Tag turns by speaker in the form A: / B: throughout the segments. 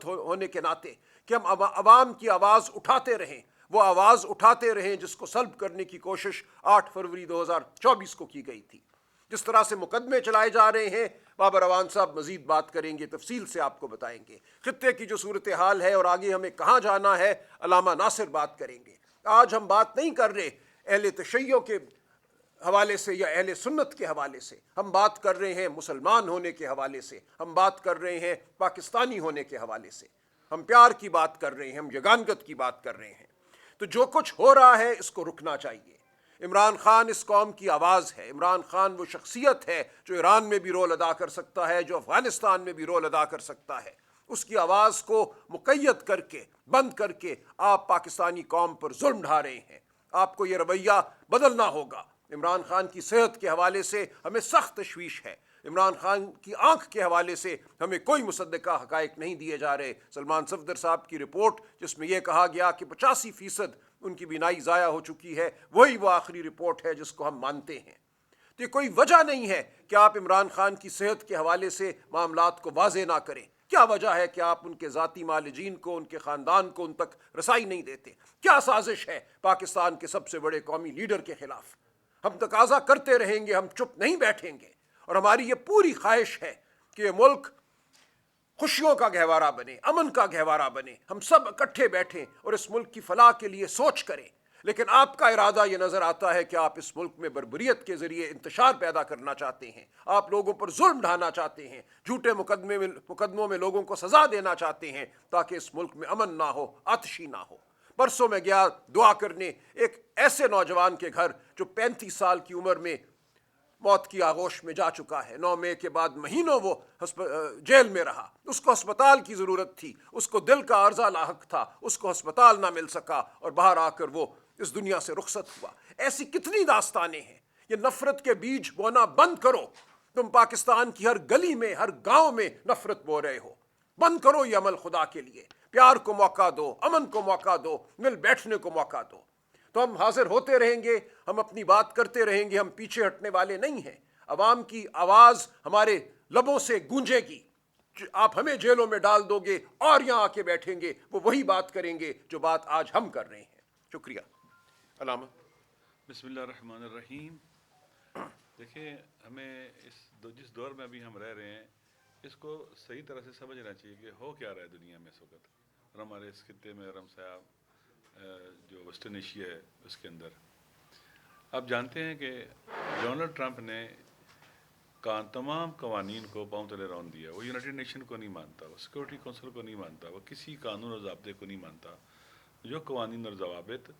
A: ہونے کے ناطے کہ ہم عوام کی آواز اٹھاتے رہیں، وہ آواز اٹھاتے رہیں جس کو سلب کرنے کی کوشش 8 فروری 2024 کو کی گئی تھی۔ جس طرح سے مقدمے چلائے جا رہے ہیں، بابر اعوان صاحب مزید بات کریں گے، تفصیل سے آپ کو بتائیں گے خطے کی جو صورتحال ہے اور آگے ہمیں کہاں جانا ہے۔ علامہ ناصر بات کریں گے۔ آج ہم بات نہیں کر رہے اہل تشیع کے حوالے سے یا اہل سنت کے حوالے سے، ہم بات کر رہے ہیں مسلمان ہونے کے حوالے سے، ہم بات کر رہے ہیں پاکستانی ہونے کے حوالے سے، ہم پیار کی بات کر رہے ہیں، ہم یگانگت کی بات کر رہے ہیں۔ تو جو کچھ ہو رہا ہے اس کو رکنا چاہیے۔ عمران خان اس قوم کی آواز ہے، عمران خان وہ شخصیت ہے جو ایران میں بھی رول ادا کر سکتا ہے، جو افغانستان میں بھی رول ادا کر سکتا ہے۔ اس کی آواز کو مقید کر کے، بند کر کے آپ پاکستانی قوم پر ظلم ڈھا رہے ہیں۔ آپ کو یہ رویہ بدلنا ہوگا۔ عمران خان کی صحت کے حوالے سے ہمیں سخت تشویش ہے، عمران خان کی آنکھ کے حوالے سے ہمیں کوئی مصدقہ حقائق نہیں دیے جا رہے۔ سلمان صفدر صاحب کی رپورٹ جس میں یہ کہا گیا کہ 85% ان کی بینائی ضائع ہو چکی ہے، وہی وہ آخری رپورٹ ہے جس کو ہم مانتے ہیں۔ تو یہ کوئی وجہ نہیں ہے کہ آپ عمران خان کی صحت کے حوالے سے معاملات کو واضح نہ کریں۔ کیا وجہ ہے کہ آپ ان کے ذاتی معالجین کو، ان کے خاندان کو ان تک رسائی نہیں دیتے؟ کیا سازش ہے پاکستان کے سب سے بڑے قومی لیڈر کے خلاف؟ ہم تقاضا کرتے رہیں گے، ہم چپ نہیں بیٹھیں گے، اور ہماری یہ پوری خواہش ہے کہ یہ ملک خوشیوں کا گہوارہ بنے، امن کا گہوارہ بنے، ہم سب اکٹھے بیٹھیں اور اس ملک کی فلاح کے لیے سوچ کریں۔ لیکن آپ کا ارادہ یہ نظر آتا ہے کہ آپ اس ملک میں بربریت کے ذریعے انتشار پیدا کرنا چاہتے ہیں، آپ لوگوں پر ظلم ڈھانا چاہتے ہیں، جھوٹے مقدموں میں لوگوں کو سزا دینا چاہتے ہیں تاکہ اس ملک میں امن نہ ہو، آتشی نہ ہو۔ پرسوں میں گیا دعا کرنے ایک ایسے نوجوان کے گھر جو 35 سال کی عمر میں موت کی آغوش میں جا چکا ہے۔ 9 مئی کے بعد مہینوں وہ جیل میں رہا، اس کو ہسپتال کی ضرورت تھی، اس کو دل کا عرضہ لاحق تھا، اس کو ہسپتال نہ مل سکا اور باہر آ کر وہ اس دنیا سے رخصت ہوا۔ ایسی کتنی داستانیں ہیں۔ یہ نفرت کے بیج بونا بند کرو۔ تم پاکستان کی ہر گلی میں، ہر گاؤں میں نفرت بو رہے ہو۔ بند کرو یہ عمل خدا کے لیے۔ پیار کو موقع دو، امن کو موقع دو، مل بیٹھنے کو موقع دو۔ تو ہم حاضر ہوتے رہیں گے، ہم اپنی بات کرتے رہیں گے، ہم پیچھے ہٹنے والے نہیں ہیں۔ عوام کی آواز ہمارے لبوں سے گونجے گی۔ آپ ہمیں جیلوں میں ڈال دو گے اور یہاں آ کے بیٹھیں گے، وہ وہی بات کریں گے جو بات آج ہم کر رہے ہیں۔ شکریہ۔ علامہ۔
B: بسم اللہ الرحمن الرحیم۔ دیکھیں، ہمیں جس دور میں ابھی ہم رہ رہے ہیں اس کو صحیح طرح سے سمجھنا چاہیے کہ ہو کیا رہا ہے دنیا میں اس وقت، اور ہمارے اس خطے میں اور ہم صاحب جو ویسٹرن ایشیا ہے اس کے اندر آپ جانتے ہیں کہ ڈونلڈ ٹرمپ نے تمام قوانین کو پاؤں تلے رون دیا۔ وہ یونائٹڈ نیشن کو نہیں مانتا، وہ سیکورٹی کونسل کو نہیں مانتا، وہ کسی قانون اور ضابطے کو نہیں مانتا۔ جو قوانین اور ضوابط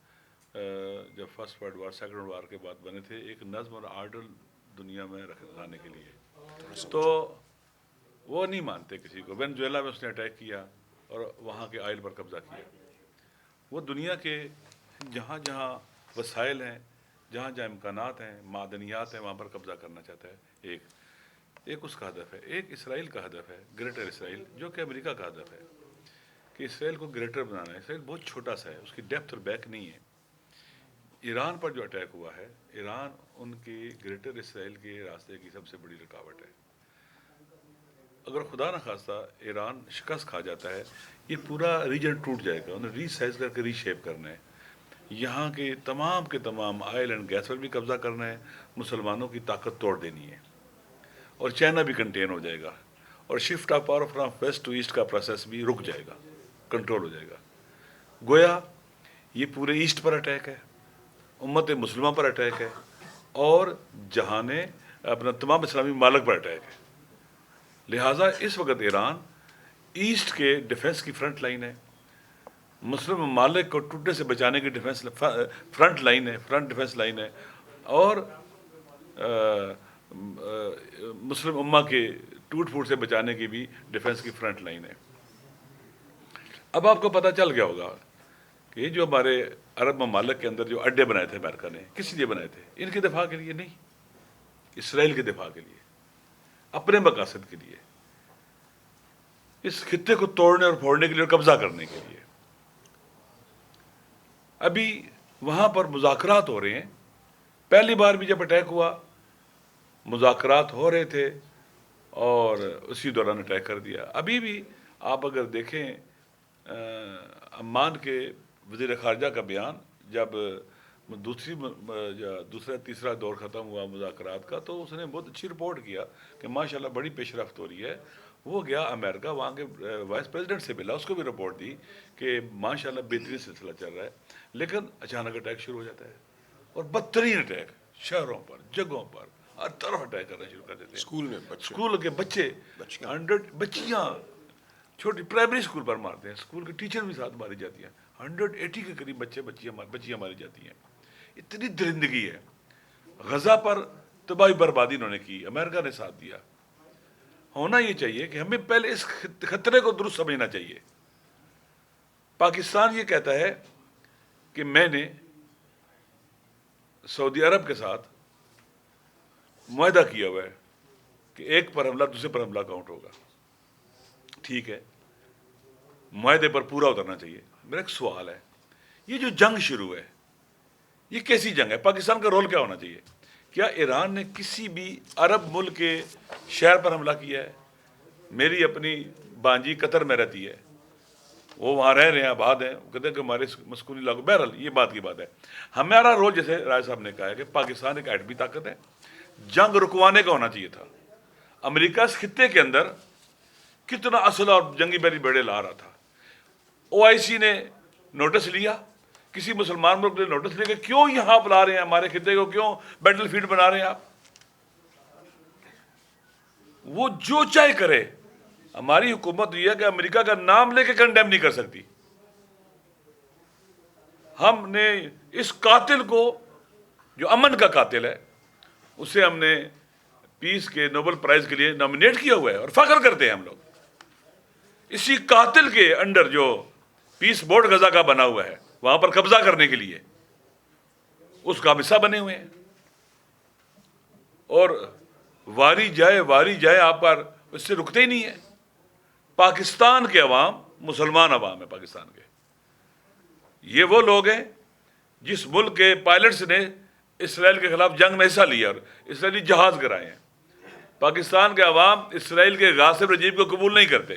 B: جب first world war, second world war کے بعد بنے تھے ایک نظم اور آرڈر دنیا میں لانے کے لیے، تو وہ نہیں مانتے کسی کو۔ وینزویلا میں اس نے اٹیک کیا اور وہاں کے آئل پر قبضہ کیا۔ وہ دنیا کے جہاں جہاں وسائل ہیں، جہاں جہاں امکانات ہیں، معدنیات ہیں، وہاں پر قبضہ کرنا چاہتا ہے۔ ایک اس کا ہدف ہے۔ ایک اسرائیل کا ہدف ہے، گریٹر اسرائیل، جو کہ امریکہ کا ہدف ہے کہ اسرائیل کو گریٹر بنانا ہے۔ اسرائیل بہت چھوٹا سا ہے، اس کی ڈیپتھ اور بیک نہیں ہے۔ ایران پر جو اٹیک ہوا ہے، ایران ان کی گریٹر اسرائیل کے راستے کی سب سے بڑی رکاوٹ ہے۔ اگر خدا نہ خواستہ ایران شکست کھا جاتا ہے، یہ پورا ریجن ٹوٹ جائے گا۔ انہیں ری سائز کر کے ری شیپ کرنا ہے۔ یہاں کے تمام آئل اینڈ گیس پر بھی قبضہ کرنا ہے، مسلمانوں کی طاقت توڑ دینی ہے، اور چائنا بھی کنٹین ہو جائے گا، اور shift of power from west to east کا پروسیس بھی رک جائے گا، کنٹرول ہو جائے گا۔ گویا یہ پورے ایسٹ پر اٹیک ہے، امت مسلمہ پر اٹیک ہے، اور جہان اپنا تمام اسلامی ممالک پر اٹیک ہے۔ لہٰذا اس وقت ایران ایسٹ کے ڈیفنس کی فرنٹ لائن ہے، مسلم ممالک کو ٹوٹنے سے بچانے کی فرنٹ ڈیفنس لائن ہے، اور مسلم امہ کے ٹوٹ پھوٹ سے بچانے کی بھی ڈیفنس کی فرنٹ لائن ہے۔ اب آپ کو پتہ چل گیا ہوگا کہ یہ جو ہمارے عرب ممالک کے اندر جو اڈے بنائے تھے امریکہ نے، کس لیے بنائے تھے؟ ان کے دفاع کے لیے نہیں، اسرائیل کے دفاع کے لیے، اپنے مقاصد کے لیے، اس خطے کو توڑنے اور پھوڑنے کے لیے اور قبضہ کرنے کے لیے۔ ابھی وہاں پر مذاکرات ہو رہے ہیں۔ پہلی بار بھی جب اٹیک ہوا مذاکرات ہو رہے تھے اور اسی دوران اٹیک کر دیا۔ ابھی بھی آپ اگر دیکھیں عمان کے وزیر خارجہ کا بیان جب دوسرا تیسرا دور ختم ہوا مذاکرات کا، تو اس نے بہت اچھی رپورٹ کیا کہ ماشاءاللہ بڑی پیش رفت ہو رہی ہے. وہ گیا امریکہ، وہاں کے وائس پریزیڈنٹ سے ملا، اس کو بھی رپورٹ دی کہ ماشاءاللہ بہترین سلسلہ چل رہا ہے. لیکن اچانک اٹیک شروع ہو جاتا ہے، اور بدترین اٹیک شہروں پر، جگہوں پر، ہر طرف اٹیک کرنا شروع کر دیتے ہیں.
A: اسکول میں
B: اسکول کے بچے، 100 بچیاں چھوٹی پرائمری اسکول پر مارتے ہیں، اسکول کے ٹیچر بھی ساتھ ماری جاتی ہیں. 180 کے قریب بچیاں ماری جاتی ہیں. اتنی درندگی ہے. غزہ پر تباہی بربادی انہوں نے کی، امریکہ نے ساتھ دیا. ہونا یہ چاہیے کہ ہمیں پہلے اس خطرے کو درست سمجھنا چاہیے. پاکستان یہ کہتا ہے کہ میں نے سعودی عرب کے ساتھ معاہدہ کیا ہوا ہے کہ ایک پر حملہ دوسرے پر حملہ کاؤنٹ ہوگا. ٹھیک ہے، معاہدے پر پورا اترنا چاہیے. میرا ایک سوال ہے، یہ جو جنگ شروع ہے یہ کیسی جنگ ہے؟ پاکستان کا رول کیا ہونا چاہیے؟ کیا ایران نے کسی بھی عرب ملک کے شہر پر حملہ کیا ہے؟ میری اپنی بانجی قطر میں رہتی ہے، وہ وہاں رہ رہے ہیں، آباد ہیں، وہ کہتے ہیں کہ ہمارے مسکونی علاقوں. بہرحال یہ بات کی بات ہے. ہمارا رول جیسے رائے صاحب نے کہا ہے کہ پاکستان ایک ایٹمی طاقت ہے، جنگ رکوانے کا ہونا چاہیے تھا. امریکہ اس خطے کے اندر کتنا اسلحہ اور جنگی بیڑے لا رہا تھا. OIC نے نوٹس لیا، کسی مسلمان ملک نے نوٹس لیا کہ کیوں یہاں آپ لا رہے ہیں ہمارے خطے کو، کیوں بیٹل فیلڈ بنا رہے ہیں آپ؟ وہ جو چاہے کرے، ہماری حکومت یہ ہے کہ امریکہ کا نام لے کے کنڈیم نہیں کر سکتی. ہم نے اس قاتل کو، جو امن کا قاتل ہے، اسے ہم نے پیس کے نوبل پرائز کے لیے نامینیٹ کیا ہوا ہے، اور فخر کرتے ہیں ہم لوگ. اسی قاتل کے انڈر جو پیس بورڈ غزہ کا بنا ہوا ہے، وہاں پر قبضہ کرنے کے لیے اس کا حصہ بنے ہوئے ہیں. اور واری جائے آپ پر اس سے رکتے ہی نہیں ہے. پاکستان کے عوام مسلمان عوام ہے. پاکستان کے یہ وہ لوگ ہیں جس ملک کے پائلٹس نے اسرائیل کے خلاف جنگ میں حصہ لیا اور اسرائیلی جہاز گرائے ہیں. پاکستان کے عوام اسرائیل کے غاصب رجیم کو قبول نہیں کرتے.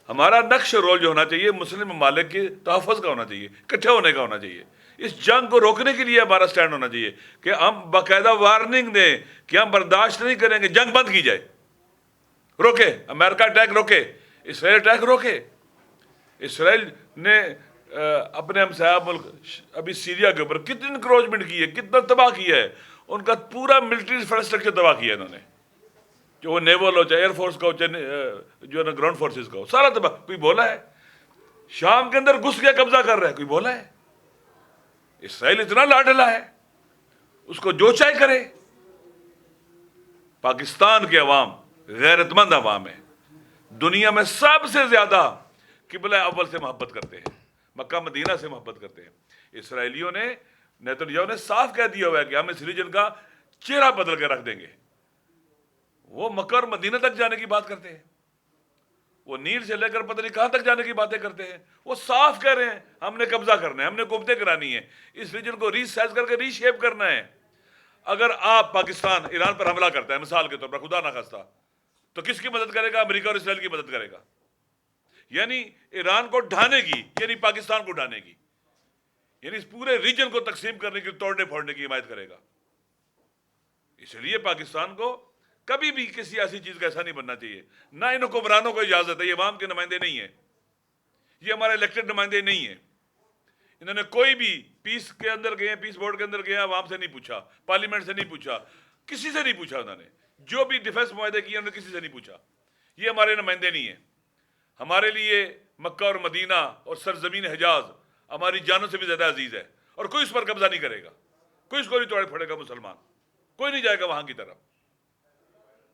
B: ہمارا نقش رول جو ہونا چاہیے مسلم ممالک کے تحفظ کا ہونا چاہیے، اکٹھے ہونے کا ہونا چاہیے. اس جنگ کو روکنے کے لیے ہمارا سٹینڈ ہونا چاہیے کہ ہم باقاعدہ وارننگ دیں کہ ہم برداشت نہیں کریں گے، جنگ بند کی جائے. روکے امریکہ اٹیک، روکے اسرائیل اٹیک، روکے. اسرائیل نے اپنے ہمسایہ ملک ابھی سیریا کے اوپر کتنی انکروچمنٹ کی ہے، کتنا تباہ کیا ہے. ان کا پورا ملٹری انفراسٹرکچر تباہ کیا انہوں نے، جو وہ نیول ہو، چاہے ایئر فورس کا ہو، چاہے جو ہے نا گراؤنڈ فورسز کا ہو، سارا تباہ. کوئی بولا ہے؟ شام کے اندر گھس کے قبضہ کر رہا ہے، کوئی بولا ہے؟ اسرائیل اتنا لاڈلا ہے، اس کو جو چاہے کرے. پاکستان کے عوام غیرت مند عوام ہیں، دنیا میں سب سے زیادہ قبلہ اول سے محبت کرتے ہیں، مکہ مدینہ سے محبت کرتے ہیں. اسرائیلیوں نے، نیتنیاہو نے صاف کہہ دیا ہوا ہے کہ ہم اس ریجن کا چہرہ بدل کے رکھ دیں گے. وہ مکہ اور مدینہ تک جانے کی بات کرتے ہیں، وہ نیل سے لے کر پتہ نہیں کہاں تک جانے کی باتیں کرتے ہیں. وہ صاف کہہ رہے ہیں ہم نے قبضہ کرنا ہے، ہم نے حکومتیں کرانی ہے، اس ریجن کو ری سائز کر کے ری شیپ کرنا ہے. اگر آپ پاکستان ایران پر حملہ کرتا ہے مثال کے طور پر، خدا نہ خواستہ، تو کس کی مدد کرے گا؟ امریکہ اور اسرائیل کی مدد کرے گا. یعنی ایران کو ڈھانے کی، یعنی پاکستان کو ڈھانے کی، یعنی اس پورے ریجن کو تقسیم کرنے کی، توڑنے پھوڑنے کی حمایت کرے گا. اس لیے پاکستان کو کبھی بھی کسی ایسی چیز کا ایسا نہیں بننا چاہیے. نہ ان حکمرانوں کو اجازت ہے، یہ عوام کے نمائندے نہیں ہیں، یہ ہمارے الیکٹڈ نمائندے نہیں ہیں. انہوں نے کوئی بھی پیس کے اندر گئے، پیس بورڈ کے اندر گئے، عوام سے نہیں پوچھا، پارلیمنٹ سے نہیں پوچھا، کسی سے نہیں پوچھا. انہوں نے جو بھی ڈیفنس معاہدے کیے انہوں نے کسی سے نہیں پوچھا. یہ ہمارے نمائندے نہیں ہیں. ہمارے لیے مکہ اور مدینہ اور سرزمین حجاز ہماری جانوں سے بھی زیادہ عزیز ہے، اور کوئی اس پر قبضہ نہیں کرے گا، کوئی اس کو نہیں توڑ پھوڑے گا. مسلمان کوئی نہیں جائے گا وہاں کی طرف.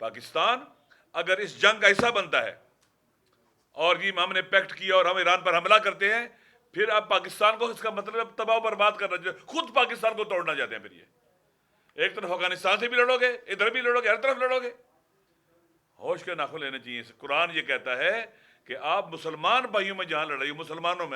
B: پاکستان اگر اس جنگ کا حصہ بنتا ہے اور یہ ہم نے پیکٹ کیا اور ہم ایران پر حملہ کرتے ہیں، پھر آپ پاکستان کو، اس کا مطلب تباہ و برباد کرنا چاہتے، خود پاکستان کو توڑنا چاہتے ہیں. پھر یہ ایک طرف افغانستان سے بھی لڑو گے، ادھر بھی لڑو گے، ہر طرف لڑو گے. ہوش کے ناخن لینے چاہیے. قرآن یہ کہتا ہے کہ آپ مسلمان بھائیوں میں جہاں لڑائی، مسلمانوں میں